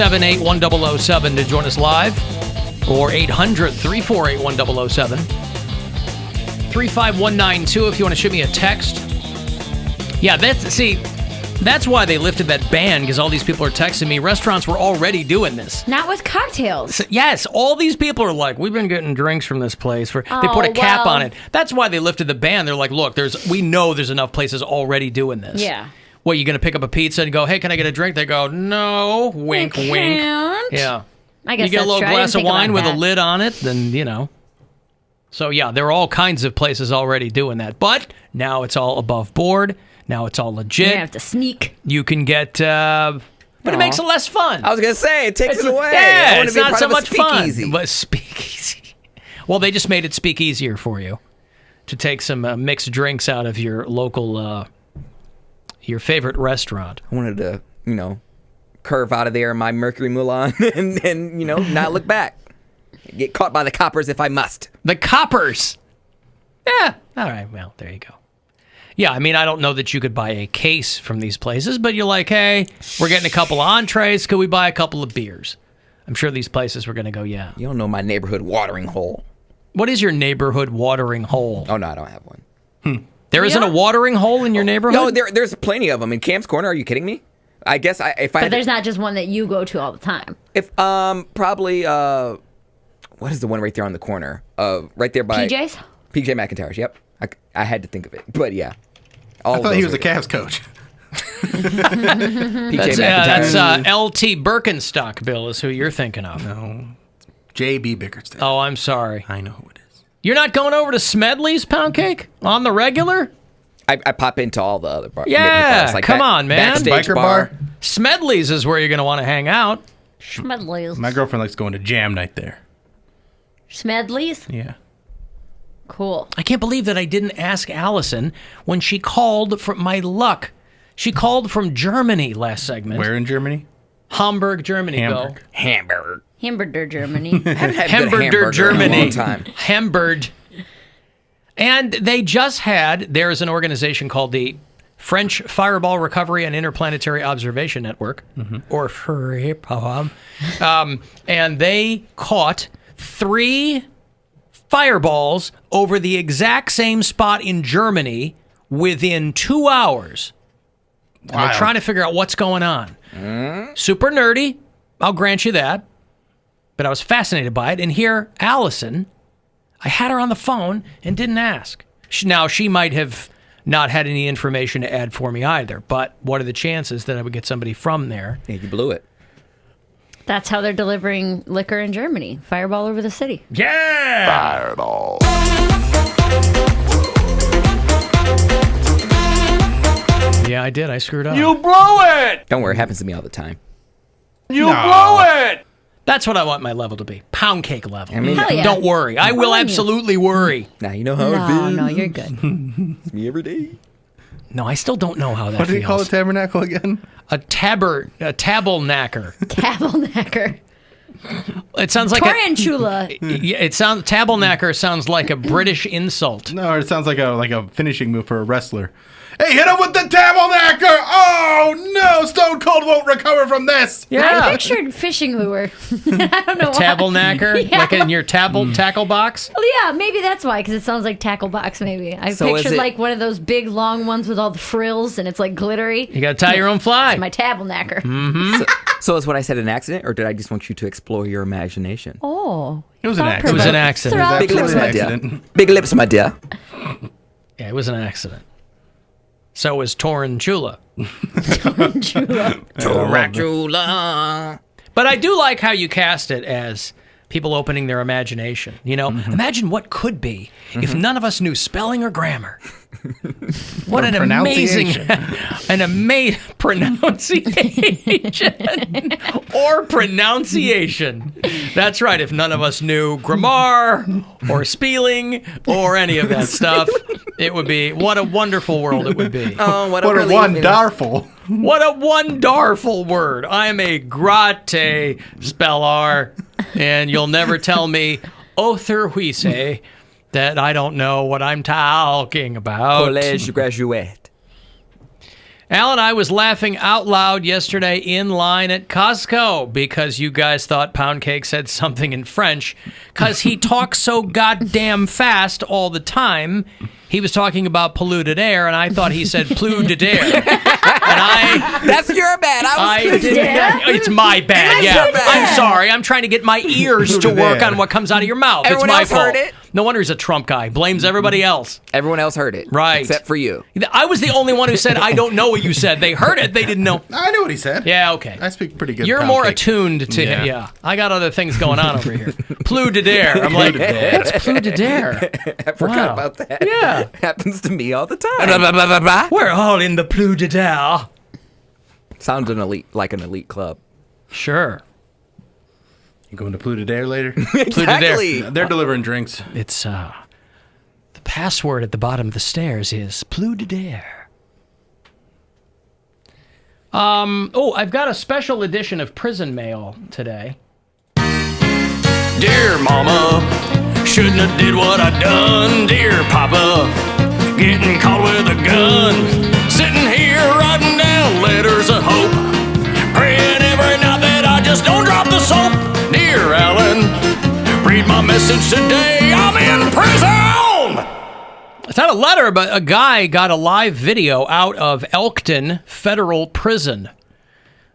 216-578-1007 to join us live, or 800-348-1007. 35192 if you want to shoot me a text. Yeah, that's why they lifted that ban, because all these people are texting me. Restaurants were already doing this. Not with cocktails. So, yes, all these people are like, we've been getting drinks from this place. They put a cap on it. That's why they lifted the ban. They're like, look, we know there's enough places already doing this. Yeah. What, you going to pick up a pizza and go, hey, can I get a drink? They go, no, wink, wink. Yeah. I guess you get a little true. glass of wine with a lid on it, then, you know. So, yeah, there are all kinds of places already doing that. But now it's all above board. Now it's all legit. You have to sneak. You can get, but it makes it less fun. I was going to say, it takes it away. Yeah, it's not so much fun. Speakeasy. But speakeasy. Well, they just made it speak easier for you to take some mixed drinks out of your local, your favorite restaurant. I wanted to, curve out of there in my Mercury Mulan and not look back. Get caught by the coppers if I must. The coppers? Yeah. All right. Well, there you go. Yeah, I mean, I don't know that you could buy a case from these places, but you're like, hey, we're getting a couple of entrees. Could we buy a couple of beers? I'm sure these places were going to go, yeah. You don't know my neighborhood watering hole. What is your neighborhood watering hole? Oh, no, I don't have one. There isn't a watering hole in your neighborhood? No, there's plenty of them. In Camp's Corner, are you kidding me? I guess But there's not just one that you go to all the time. Probably, what is the one right there on the corner? Right there by... PJ's? PJ McIntyre's, yep. I had to think of it, but yeah. I thought he was a Cavs coach. That's LT Birkenstock, Bill, is who you're thinking of. No, J.B. Bickerstaff. Oh, I'm sorry. I know who it is. You're not going over to Smedley's Poundcake on the regular? I pop into all the other bars. Yeah, like come on, man. Backstage Biker bar? Smedley's is where you're going to want to hang out. Smedley's. My girlfriend likes going to jam night there. Smedley's? Yeah. Cool. I can't believe that I didn't ask Allison when she called for my luck. She called from Germany last segment. Where in Germany? Hamburg, Germany. Hamburg. Hamburg. Hamburger, Germany. Hamburger, Germany. In a long time. Hamburg. And they just had, there's an organization called the French Fireball Recovery and Interplanetary Observation Network, or FRIPOM, and they caught 3 fireballs over the exact same spot in Germany within 2 hours. And they're trying to figure out what's going on. Super nerdy, I'll grant you that. But I was fascinated by it. And here, Allison, I had her on the phone and didn't ask. Now, she might have not had any information to add for me either. But what are the chances that I would get somebody from there? Yeah, you blew it. That's how they're delivering liquor in Germany. Fireball over the city. Yeah! Fireball. Yeah, I did. I screwed up. You blew it! Don't worry, it happens to me all the time. You blew it! That's what I want my level to be. Pound cake level. I mean, Hell yeah. Don't worry. I will absolutely worry. now you know how it feels. No, you're good. It's me every day. No, I still don't know how that What do feels. you call a tabernacle again? A tabbernacker. Tabbernacker. It sounds like Tarantula. tabbernacker sounds like a British insult. No, it sounds like a finishing move for a wrestler. Hey, hit him with the tabernacle! Oh no, Stone Cold won't recover from this. I pictured fishing lure. I don't know why. Tabernacker, Yeah. like in your tackle box. Well, yeah, maybe that's why, because it sounds like tackle box. Maybe I So is pictured it- like one of those big long ones with all the frills, and it's like glittery. You got to tie your own fly. It's my tabernacle. So is what I said an accident, or did I just want you to explore your imagination? Oh, It was an thought accident. It was an accident. Throw- Big lips, my Absolutely dear. an Big lips, my dear. Yeah, it was an accident. So was Tarantula. Tarantula. But I do like how you cast it as people opening their imagination. You know, imagine what could be if none of us knew spelling or grammar. What an amazing, pronunciation or pronunciation. That's right. If none of us knew grammar or spelling or any of that stuff, it would be, what a wonderful world it would be. Oh, what What a relief. wonderful. What a wonderful word. I am a grate speller, and you'll never tell me other huise that I don't know what I'm talking about. College graduate. Alan, I was laughing out loud yesterday in line at Costco because you guys thought Poundcake said something in French because he talks so goddamn fast all the time. He was talking about polluted air, and I thought he said plus de air. And That's your bad. It's my bad. Yeah, I'm sorry. I'm trying to get my ears to work on what comes out of your mouth. Everyone it's my else fault. heard it. No wonder he's a Trump guy. Blames everybody else. Everyone else heard it. Right. Except for you. I was the only one who said, I don't know what you said. They heard it. They didn't know. I knew what he said. Yeah, okay. I speak pretty good. You're Pound more cake. attuned to him. Yeah. I got other things going on over here. Plus de dare. I'm like, what's plus de dare? I forgot about that. Yeah. Happens to me all the time. We're all in the plus de dare. Sounds like an elite club. Sure. You going to Pluto Dare later? Exactly. They're delivering drinks. It's, the password at the bottom of the stairs is plus de dare. I've got a special edition of Prison Mail today. Dear Mama, shouldn't have did what I done. Dear Papa, getting caught with a gun. Sitting here writing down letters of hope. Praying every night that I just don't drop the soap. Dear Alan, read my message today. I'm in prison! It's not a letter, but a guy got a live video out of Elkton Federal Prison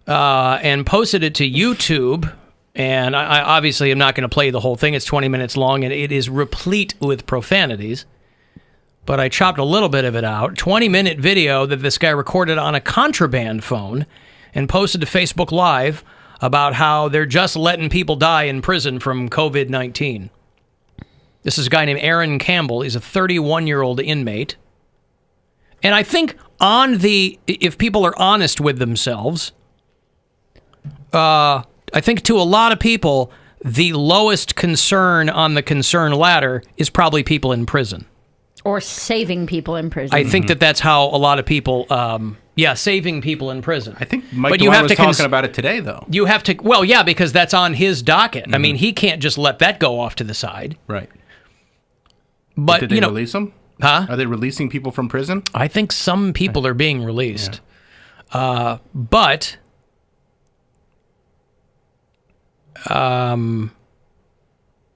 and posted it to YouTube. And I obviously am not going to play the whole thing. It's 20 minutes long, and it is replete with profanities. But I chopped a little bit of it out. 20-minute video that this guy recorded on a contraband phone and posted to Facebook Live about how they're just letting people die in prison from COVID-19. This is a guy named Aaron Campbell. He's a 31-year-old inmate. And I think if people are honest with themselves, I think to a lot of people, the lowest concern on the concern ladder is probably people in prison. Or saving people in prison. I think that's how a lot of people, saving people in prison. I think Mike DeWine was talking about it today, though. You have to, because that's on his docket. I mean, he can't just let that go off to the side. Right. But did they release them? Huh? Are they releasing people from prison? I think some people are being released. Yeah. But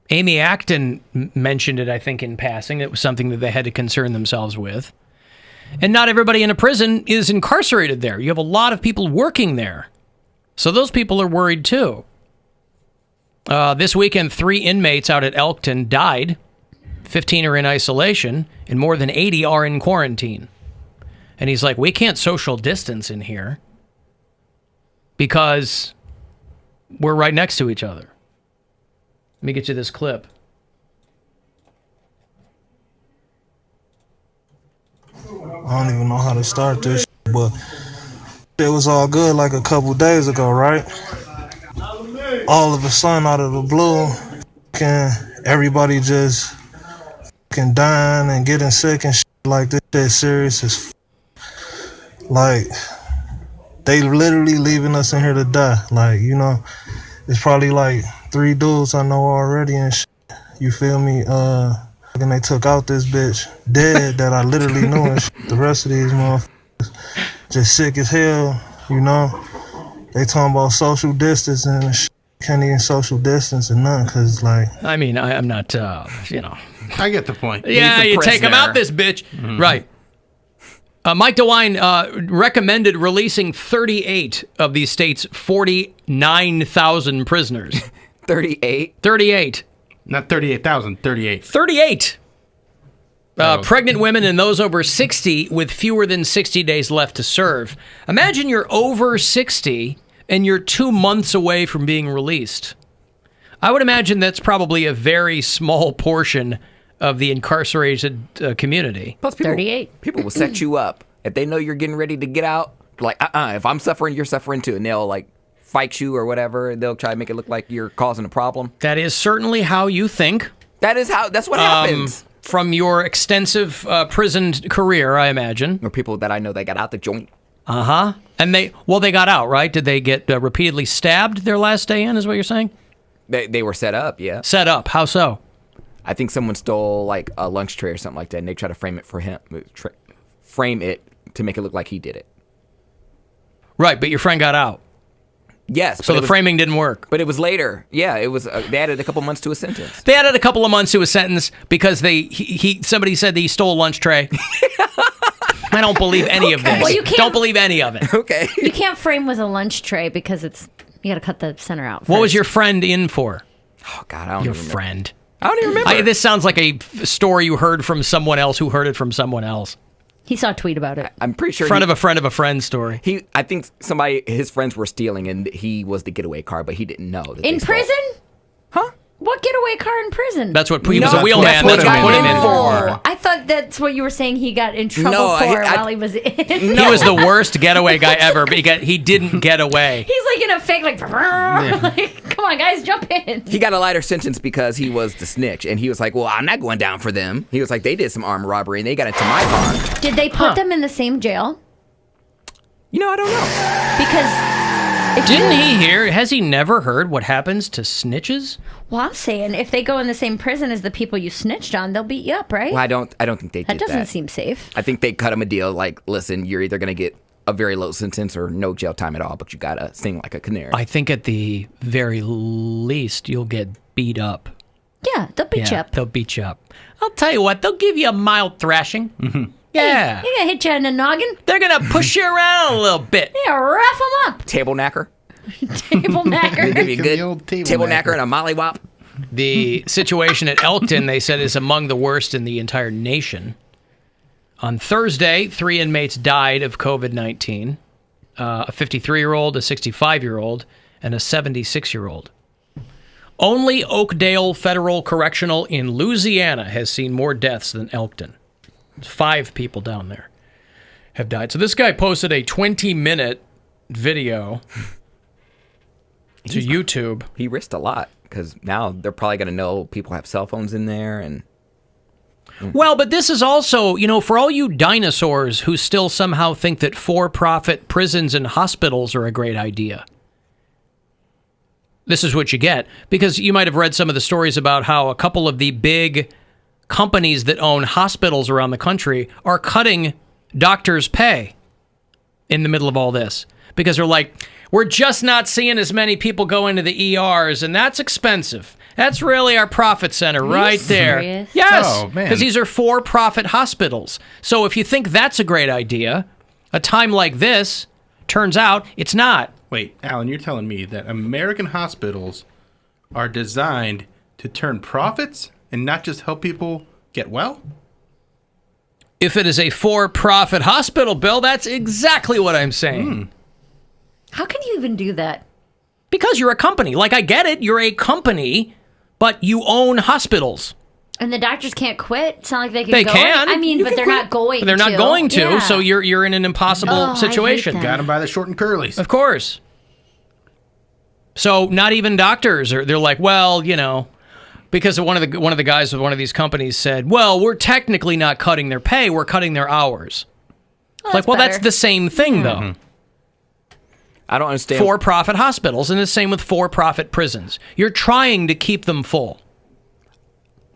Amy Acton mentioned it, I think, in passing. It was something that they had to concern themselves with. And not everybody in a prison is incarcerated there. You have a lot of people working there. So those people are worried, too. This weekend, 3 inmates out at Elkton died. 15 are in isolation, and more than 80 are in quarantine. And he's like, we can't social distance in here because we're right next to each other. Let me get you this clip. I don't even know how to start this, but it was all good like a couple days ago, right? All of a sudden, out of the blue, everybody just dying and getting sick and shit like this. Shit serious as like they literally leaving us in here to die. Like, it's probably like 3 dudes I know already and shit. You feel me? And they took out this bitch dead that I literally knew and shit. The rest of these motherfuckers just sick as hell, They talking about social distance and shit. Can't even social distance and nothing, cause like. I mean, I'm not, I get the point. Yeah, you take him out this bitch. Mm-hmm. Right. Mike DeWine recommended releasing 38 of the state's 49,000 prisoners. 38? 38. Not 38,000, 38. 38. Pregnant women and those over 60 with fewer than 60 days left to serve. Imagine you're over 60 and you're 2 months away from being released. I would imagine that's probably a very small portion of the incarcerated community. Plus, 38. People will set you up. If they know you're getting ready to get out, like, if I'm suffering, you're suffering too. And they'll, like, fight you or whatever. They'll try to make it look like you're causing a problem. That is certainly how you think. That's what happens. From your extensive prison career, I imagine. Or people that I know that got out the joint. Uh-huh. And they got out, right? Did they get repeatedly stabbed their last day in, is what you're saying? They were set up, yeah. Set up. How so? I think someone stole like a lunch tray or something like that, and they try to frame it for him, frame it to make it look like he did it. Right, but your friend got out. Yes. So the framing didn't work. But it was later. Yeah, it was. They added a couple months to a sentence. They added a couple of months to a sentence because somebody said that he stole a lunch tray. I don't believe any of this. Well, you can't- Don't believe any of it. Okay. You can't frame with a lunch tray because you got to cut the center out first. What was your friend in for? Oh God, I don't Your even remember. friend. I don't even remember. This sounds like a story you heard from someone else who heard it from someone else. He saw a tweet about it. I'm pretty sure. Friend of a friend of a friend story. I think his friends were stealing, and he was the getaway car, but he didn't know. That In they stole. prison? Huh? What getaway car in prison? That's what he was No, a wheelman. that's That's what what he put got him in in for. for. I thought that's what you were saying he got in trouble No, for I- while he was in. He was the worst getaway guy ever. But he didn't get away. He's like in a fake, like, like, come on, guys, jump in. He got a lighter sentence because he was the snitch, and he was like, "Well, I'm not going down for them." He was like, "They did some armed robbery, and they got into my car." Did they put them in the same jail? I don't know. Because if Didn't you, he hear? Has he never heard what happens to snitches? Well, I'm saying if they go in the same prison as the people you snitched on, they'll beat you up, right? Well, I don't think they that did doesn't that. seem safe. I think they cut him a deal like, "Listen, you're either going to get a very low sentence or no jail time at all, but you got to sing like a canary." I think at the very least you'll get beat up. Yeah, they'll beat you up. They'll beat you up. I'll tell you what, they'll give you a mild thrashing. Mm-hmm. Yeah. They're gonna hit you in the noggin. They're going to push you around a little bit. Yeah, rough them up. Table knacker. Table knacker. Give you The good old table table knacker. knacker and a mollywop. The situation at Elkton, they said, is among the worst in the entire nation. On Thursday, 3 inmates died of COVID-19. A 53-year-old, a 65-year-old, and a 76-year-old. Only Oakdale Federal Correctional in Louisiana has seen more deaths than Elkton. 5 people down there have died. So this guy posted a 20-minute video to YouTube. He risked a lot because now they're probably going to know people have cell phones in there, and Well, but this is also, for all you dinosaurs who still somehow think that for-profit prisons and hospitals are a great idea. This is what you get, because you might have read some of the stories about how a couple of the big companies that own hospitals around the country are cutting doctors' pay in the middle of all this. Because they're like, we're just not seeing as many people go into the ERs, and that's expensive. That's really our profit center right there. serious? Yes, Oh, man. because these are for-profit hospitals. So if you think that's a great idea, a time like this, turns out it's not. Wait, Alan, you're telling me that American hospitals are designed to turn profits and not just help people get well? If it is a for-profit hospital, Bill, that's exactly what I'm saying. How can you even do that? Because you're a company. Like, I get it, you're a company, but you own hospitals. And the doctors can't quit. It's not like they can. They go. can. I mean, You but can they're quit. not going. But they're not to. going to, Yeah. so you're in an impossible Oh, I hate situation. that. Got them by the short and curlies. Of course. So not even doctors they're like, well, because one of the guys with one of these companies said, well, we're technically not cutting their pay, we're cutting their hours. That's better. the same thing though. I don't understand. For-profit hospitals, and the same with for-profit prisons. You're trying to keep them full,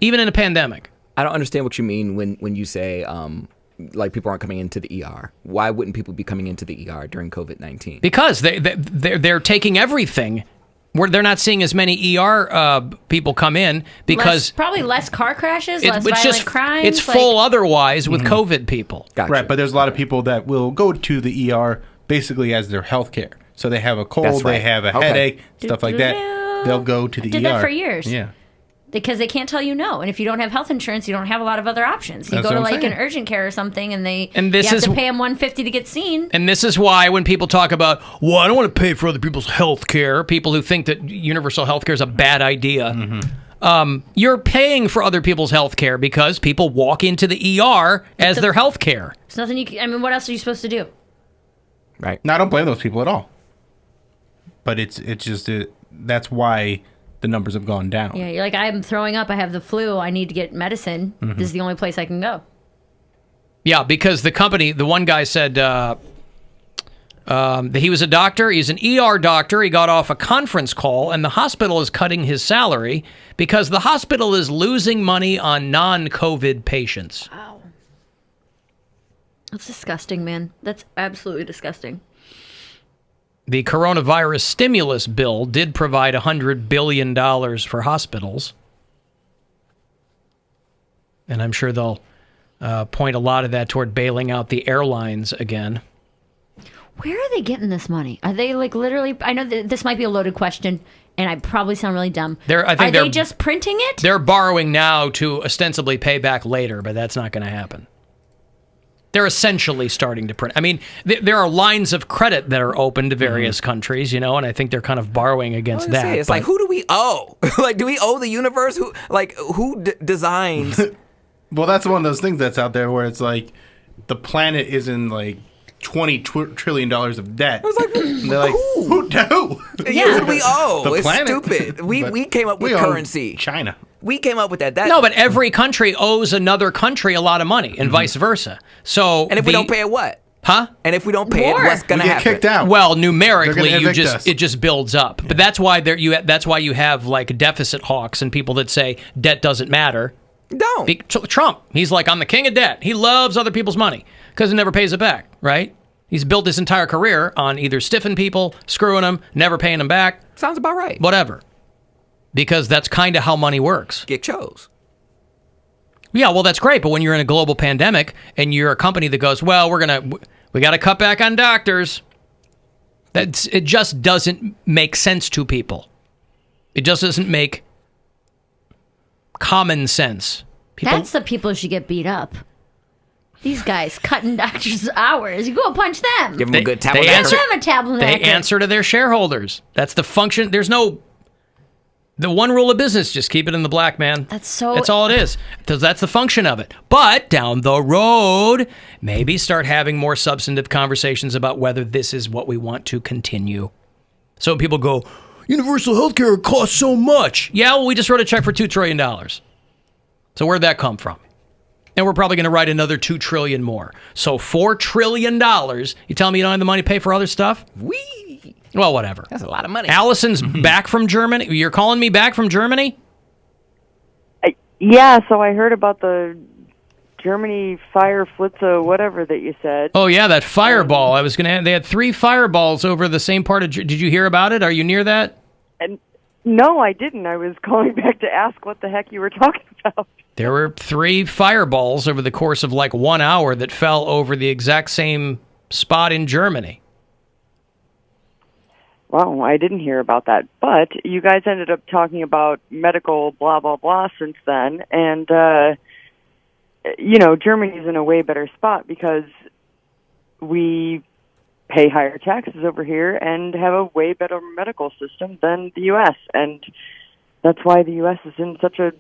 even in a pandemic. I don't understand what you mean when you say like people aren't coming into the ER. Why wouldn't people be coming into the ER during COVID-19? Because they're taking everything. They're not seeing as many ER people come in because probably less car crashes, less it's violent crimes. it's full otherwise with COVID people. Gotcha. Right, but there's a lot of people that will go to the ER basically as their health care. So they have a cold, That's right. they have a Okay. headache, stuff like that. Do-do-do. They'll go to the I did ER. that for years. Yeah. Because they can't tell you no, and if you don't have health insurance, you don't have a lot of other options. You That's go to what I'm like saying. an urgent care or something, and this you have is- to pay them $150 to get seen. And this is why when people talk about, well, I don't want to pay for other people's health care, people who think that universal health care is a bad idea, you're paying for other people's health care because people walk into the ER as their health care. There's nothing you can, I mean, what else are you supposed to do? Right. No, I don't blame those people at all. But it's just that's why the numbers have gone down. Yeah, you're like, I'm throwing up, I have the flu, I need to get medicine. This is the only place I can go. Yeah, because the company, the one guy said, He was a doctor. He's an ER doctor. He got off a conference call, and the hospital is cutting his salary because the hospital is losing money on non-COVID patients. Wow. That's disgusting, man. That's absolutely disgusting. The coronavirus stimulus bill did provide $100 billion for hospitals. And I'm sure they'll point a lot of that toward bailing out the airlines again. Where are they getting this money? Are they like literally? I know this might be a loaded question, and I probably sound really dumb. Are they just printing it? They're borrowing now to ostensibly pay back later, but that's not going to happen. They're essentially starting to print. I mean, there are lines of credit that are open to various countries, and I think they're kind of borrowing against that. It's like, who do we owe? Like, do we owe the universe? Who designs? Well, that's one of those things that's out there where it's like the planet is in like $20 trillion of debt. I was like, they're like, who? Yeah, who do we owe? The It's planet. stupid. We came up with currency. China. We came up with that. No, but every country owes another country a lot of money, and vice versa. So, and if we don't pay it, what? Huh? And if we don't pay it, what's going to happen? Get kicked out. Well, numerically, us. it just builds up. But that's why you have like deficit hawks and people that say debt doesn't matter. Don't. Trump, he's like, I'm the king of debt. He loves other people's money because he never pays it back, right? He's built his entire career on either stiffing people, screwing them, never paying them back. Sounds about right. Whatever. Because that's kind of how money works. Get chose. Yeah, well, that's great. But when you're in a global pandemic and you're a company that goes, well, we got to cut back on doctors, it just doesn't make sense to people. It just doesn't make common sense. That's the people who should get beat up. These guys cutting doctors' hours. You go punch them. Give them a good tap on they the answer- back. Give them a tap on the They back. answer to their shareholders. That's the function. The one rule of business, just keep it in the black, man. That's all it is. That's the function of it. But down the road, maybe start having more substantive conversations about whether this is what we want to continue. So when people go, universal health care costs so much. Yeah, well, we just wrote a check for $2 trillion. So where'd that come from? And we're probably going to write another $2 trillion more. So $4 trillion. You tell me you don't have the money to pay for other stuff? Well, whatever. That's a lot of money. Allison's back from Germany. You're calling me back from Germany? Yeah, so I heard about the Germany fire flitza, whatever that you said. Oh, yeah, that fireball. They had 3 fireballs over the same part of... Did you hear about it? Are you near that? No, I didn't. I was calling back to ask what the heck you were talking about. There were 3 fireballs over the course of like 1 hour that fell over the exact same spot in Germany. Well, I didn't hear about that. But you guys ended up talking about medical blah, blah, blah since then. And, Germany's in a way better spot because we pay higher taxes over here and have a way better medical system than the U.S. And that's why the U.S. is in such a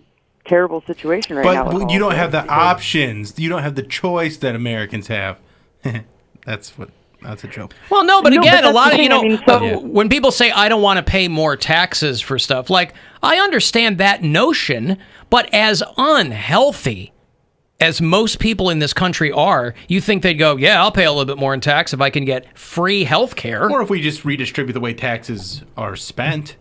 terrible situation right now. But you don't have the options. You don't have the choice that Americans have. That's a joke. Well, no, but again, a lot of, when when people say, I don't want to pay more taxes for stuff, like, I understand that notion, but as unhealthy as most people in this country are, you think they'd go, yeah, I'll pay a little bit more in tax if I can get free health care. Or if we just redistribute the way taxes are spent.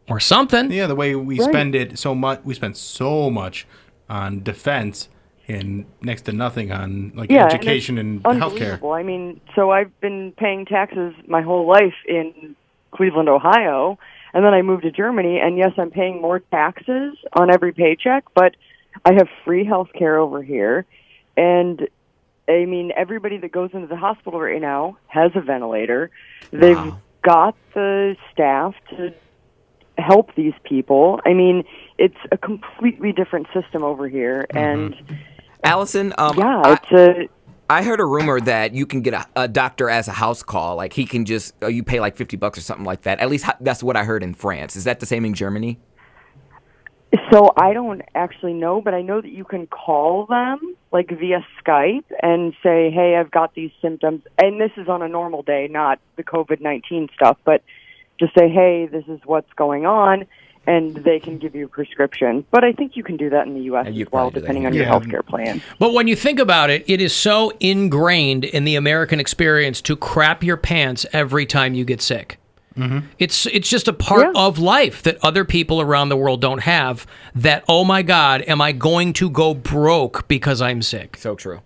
Or something. Yeah, the way we spend it so much. We spend so much on defense and next to nothing on education and healthcare. I mean, so I've been paying taxes my whole life in Cleveland, Ohio, and then I moved to Germany, and yes, I'm paying more taxes on every paycheck, but I have free health care over here, and I mean, everybody that goes into the hospital right now has a ventilator. They've got the staff to help these people. I mean, it's a completely different system over here, and Allison, I heard a rumor that you can get a doctor as a house call. Like he can just, you pay like $50 or something like that. At least that's what I heard in France. Is that the same in Germany? So I don't actually know, but I know that you can call them like via Skype and say, hey, I've got these symptoms. And this is on a normal day, not the COVID-19 stuff, but just say, hey, this is what's going on. and they can give you a prescription. But I think you can do that in the U.S. as well, depending on your healthcare plan. But when you think about it, it is so ingrained in the American experience to crap your pants every time you get sick. Mm-hmm. It's just a part of life that other people around the world don't have. That, oh my God, am I going to go broke because I'm sick? So true.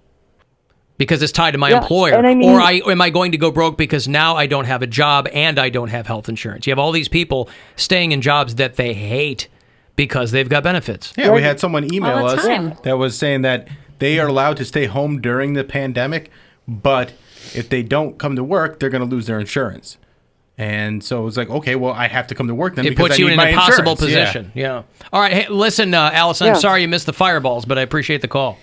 Because it's tied to my employer. And am I going to go broke because now I don't have a job and I don't have health insurance? You have all these people staying in jobs that they hate because they've got benefits. Yeah, we had someone email us that was saying that they are allowed to stay home during the pandemic, but if they don't come to work, they're going to lose their insurance. And so it was like, okay, well, I have to come to work then. It puts you in an impossible position. Yeah. All right. Hey, listen, Allison, I'm sorry you missed the fireballs, but I appreciate the call.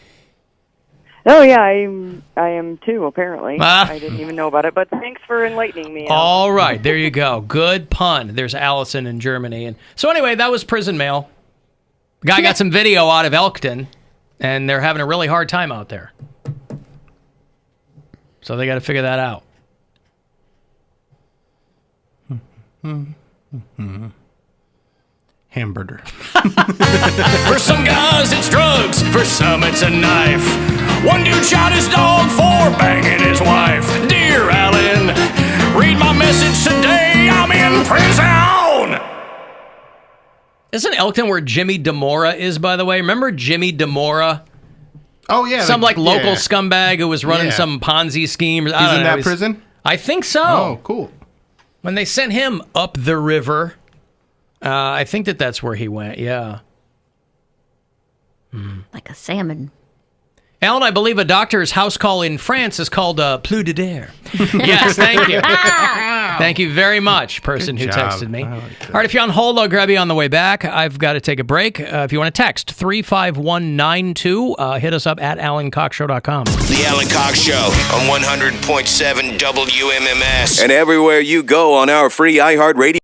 Oh, yeah, I am too, apparently. I didn't even know about it, but thanks for enlightening me. All right, there you go. Good pun. There's Allison in Germany. And so anyway, that was Prison Mail. Guy got some video out of Elkton, and they're having a really hard time out there. So they got to figure that out. Hamburger. For some guys, it's drugs. For some, it's a knife. One dude shot his dog for banging his wife. Dear Alan, read my message today. I'm in prison. Isn't Elkton where Jimmy DeMora is, by the way? Remember Jimmy DeMora? Oh, yeah. Some local scumbag who was running some Ponzi scheme. He's in that prison? I think so. Oh, cool. When they sent him up the river, I think that's where he went, yeah. Like a salmon. Alan, I believe a doctor's house call in France is called plus de dare. Yes, thank you. Thank you very much, person who texted me. All right, if you're on hold, I'll grab you on the way back. I've got to take a break. If you want to text 35192, hit us up at alancoxshow.com. The Alan Cox Show on 100.7 WMMS. And everywhere you go on our free iHeartRadio.